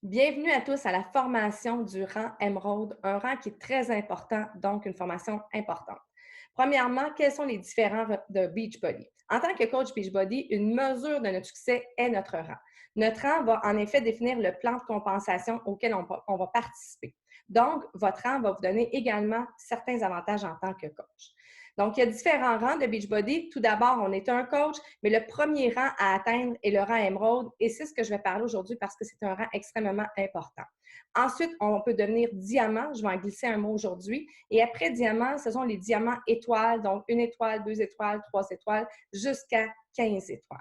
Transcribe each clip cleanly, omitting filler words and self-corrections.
Bienvenue à tous à la formation du rang Emerald, un rang qui est très important, donc une formation importante. Premièrement, quels sont les différents de Beachbody? En tant que coach Beachbody, une mesure de notre succès est notre rang. Notre rang va en effet définir le plan de compensation auquel on va participer. Donc, votre rang va vous donner également certains avantages en tant que coach. Donc, il y a différents rangs de Beachbody. Tout d'abord, on est un coach, mais le premier rang à atteindre est le rang Emerald et c'est ce que je vais parler aujourd'hui parce que c'est un rang extrêmement important. Ensuite, on peut devenir diamant. Je vais en glisser un mot aujourd'hui. Et après diamant, ce sont les diamants étoiles, donc une étoile, deux étoiles, trois étoiles, jusqu'à 15 étoiles.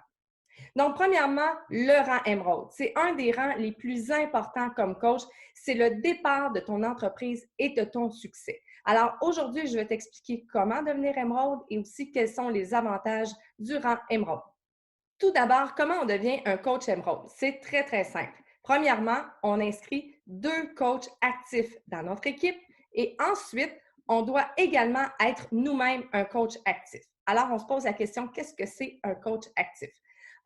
Donc, premièrement, le rang Emerald. C'est un des rangs les plus importants comme coach. C'est le départ de ton entreprise et de ton succès. Alors, aujourd'hui, je vais t'expliquer comment devenir Emerald et aussi quels sont les avantages du rang Emerald. Tout d'abord, comment on devient un coach Emerald? C'est très, très simple. Premièrement, on inscrit 2 coachs actifs dans notre équipe et ensuite, on doit également être nous-mêmes un coach actif. Alors, on se pose la question, qu'est-ce que c'est un coach actif?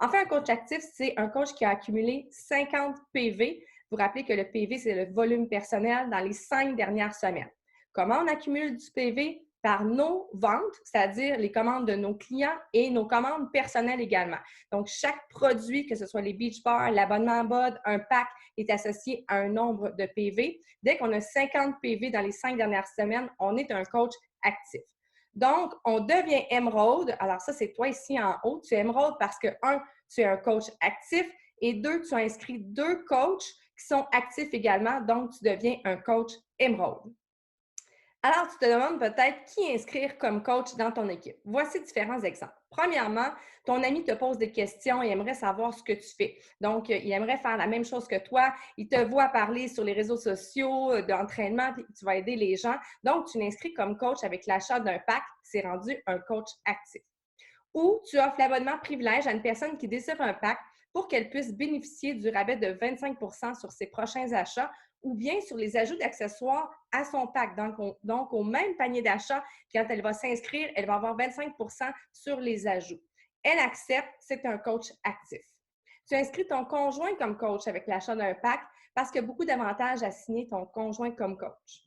En fait, un coach actif, c'est un coach qui a accumulé 50 PV. Vous vous rappelez que le PV, c'est le volume personnel dans les 5 dernières semaines. Comment on accumule du PV? Par nos ventes, c'est-à-dire les commandes de nos clients et nos commandes personnelles également. Donc, chaque produit, que ce soit les beach bars, l'abonnement BOD, un pack, est associé à un nombre de PV. Dès qu'on a 50 PV dans les 5 dernières semaines, on est un coach actif. Donc, on devient Emerald. Alors, ça, c'est toi ici en haut. Tu es Emerald parce que, un, tu es un coach actif et deux, tu as inscrit 2 coachs qui sont actifs également. Donc, tu deviens un coach Emerald. Alors, tu te demandes peut-être qui inscrire comme coach dans ton équipe. Voici différents exemples. Premièrement, ton ami te pose des questions et aimerait savoir ce que tu fais. Donc, il aimerait faire la même chose que toi. Il te voit parler sur les réseaux sociaux d'entraînement, puis tu vas aider les gens. Donc, tu l'inscris comme coach avec l'achat d'un pack. C'est rendu un coach actif. Ou tu offres l'abonnement privilège à une personne qui désire un pack pour qu'elle puisse bénéficier du rabais de 25 sur ses prochains achats ou bien sur les ajouts d'accessoires à son pack. Donc au même panier d'achat, quand elle va s'inscrire, elle va avoir 25 sur les ajouts. Elle accepte, c'est un coach actif. Tu inscris ton conjoint comme coach avec l'achat d'un pack parce qu'il y a beaucoup d'avantages à signer ton conjoint comme coach.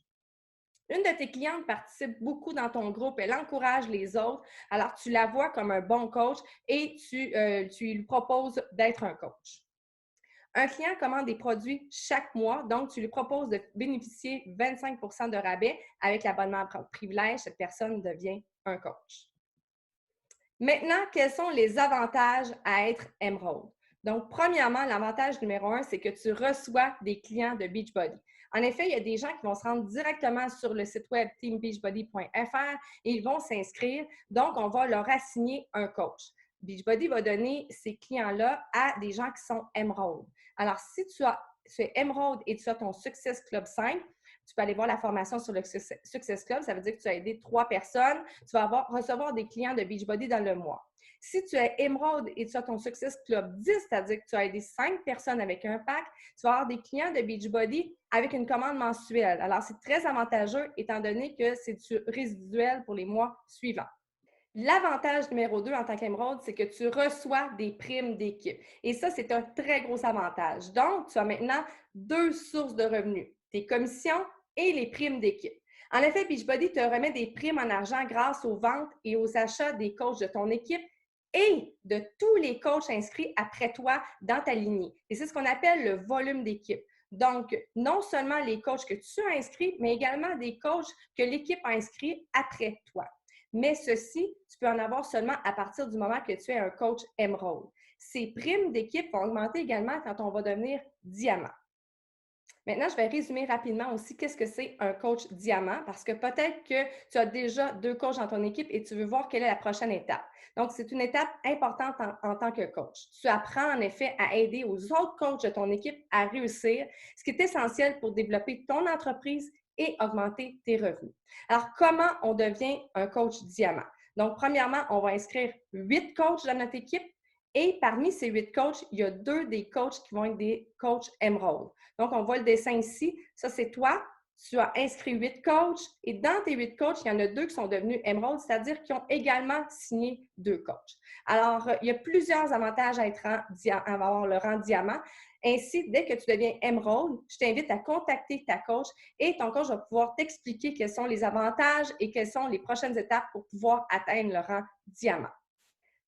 Une de tes clientes participe beaucoup dans ton groupe, elle encourage les autres, alors tu la vois comme un bon coach et tu lui proposes d'être un coach. Un client commande des produits chaque mois, donc tu lui proposes de bénéficier 25 de rabais avec l'abonnement privilège, cette personne devient un coach. Maintenant, quels sont les avantages à être Emerald? Donc, premièrement, l'avantage numéro 1, c'est que tu reçois des clients de Beachbody. En effet, il y a des gens qui vont se rendre directement sur le site web teambeachbody.fr et ils vont s'inscrire. Donc, on va leur assigner un coach. Beachbody va donner ces clients-là à des gens qui sont Emerald. Alors, si tu es Emerald et tu as ton Success Club 5, tu peux aller voir la formation sur le Success Club. Ça veut dire que tu as aidé 3 personnes. Tu vas recevoir des clients de Beachbody dans le mois. Si tu es Emerald et tu as ton Success Club 10, c'est-à-dire que tu as aidé 5 personnes avec un pack, tu vas avoir des clients de Beachbody avec une commande mensuelle. Alors, c'est très avantageux étant donné que c'est du résiduel pour les mois suivants. L'avantage numéro 2 en tant qu'émeraude, c'est que tu reçois des primes d'équipe. Et ça, c'est un très gros avantage. Donc, tu as maintenant 2 sources de revenus, tes commissions et les primes d'équipe. En effet, Beachbody te remet des primes en argent grâce aux ventes et aux achats des coachs de ton équipe et de tous les coachs inscrits après toi dans ta lignée. Et c'est ce qu'on appelle le volume d'équipe. Donc, non seulement les coachs que tu as inscrits, mais également des coachs que l'équipe a inscrits après toi. Mais ceci, tu peux en avoir seulement à partir du moment que tu es un coach Emerald. Ces primes d'équipe vont augmenter également quand on va devenir diamant. Maintenant, je vais résumer rapidement aussi qu'est-ce que c'est un coach diamant parce que peut-être que tu as déjà 2 coachs dans ton équipe et tu veux voir quelle est la prochaine étape. Donc, c'est une étape importante en tant que coach. Tu apprends en effet à aider aux autres coachs de ton équipe à réussir, ce qui est essentiel pour développer ton entreprise et augmenter tes revenus. Alors, comment on devient un coach diamant? Donc, premièrement, on va inscrire 8 coachs dans notre équipe et parmi ces 8 coachs, il y a 2 des coachs qui vont être des coachs Emerald. Donc, on voit le dessin ici. Ça, c'est toi. Tu as inscrit 8 coachs et dans tes 8 coachs, il y en a 2 qui sont devenus Emerald, c'est-à-dire qui ont également signé 2 coachs. Alors, il y a plusieurs avantages à avoir le rang diamant. Ainsi, dès que tu deviens Emerald, je t'invite à contacter ta coach et ton coach va pouvoir t'expliquer quels sont les avantages et quelles sont les prochaines étapes pour pouvoir atteindre le rang diamant.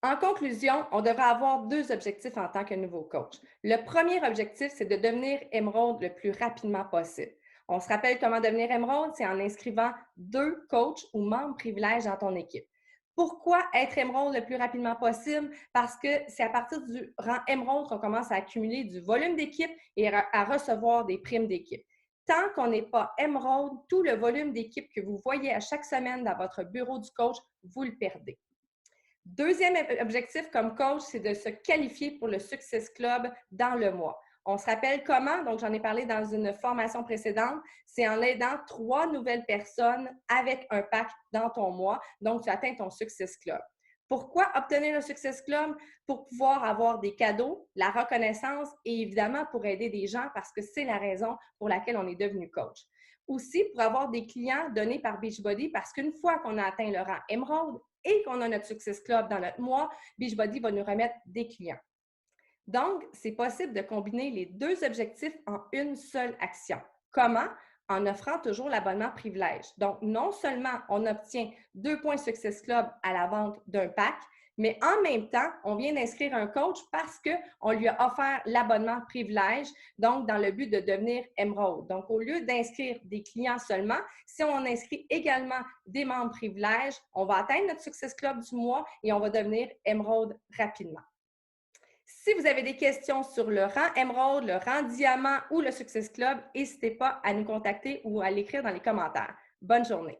En conclusion, on devrait avoir 2 objectifs en tant que nouveau coach. Le premier objectif, c'est de devenir Emerald le plus rapidement possible. On se rappelle comment devenir Emerald, c'est en inscrivant 2 coachs ou membres privilèges dans ton équipe. Pourquoi être Emerald le plus rapidement possible? Parce que c'est à partir du rang Emerald qu'on commence à accumuler du volume d'équipe et à recevoir des primes d'équipe. Tant qu'on n'est pas Emerald, tout le volume d'équipe que vous voyez à chaque semaine dans votre bureau du coach, vous le perdez. Deuxième objectif comme coach, c'est de se qualifier pour le Success Club dans le mois. On se rappelle comment, donc j'en ai parlé dans une formation précédente, c'est en aidant 3 nouvelles personnes avec un pack dans ton mois, donc tu atteins ton Success Club. Pourquoi obtenir le Success Club? Pour pouvoir avoir des cadeaux, la reconnaissance et évidemment pour aider des gens parce que c'est la raison pour laquelle on est devenu coach. Aussi pour avoir des clients donnés par Beachbody parce qu'une fois qu'on a atteint le rang Emerald, et qu'on a notre Success Club dans notre mois, Beachbody va nous remettre des clients. Donc, c'est possible de combiner les 2 objectifs en une seule action. Comment? En offrant toujours l'abonnement privilège. Donc, non seulement on obtient 2 points Success Club à la vente d'un pack, mais en même temps, on vient d'inscrire un coach parce qu'on lui a offert l'abonnement privilège, donc dans le but de devenir Emerald. Donc, au lieu d'inscrire des clients seulement, si on inscrit également des membres privilèges, on va atteindre notre Success Club du mois et on va devenir Emerald rapidement. Si vous avez des questions sur le rang Emerald, le rang Diamant ou le Success Club, n'hésitez pas à nous contacter ou à l'écrire dans les commentaires. Bonne journée!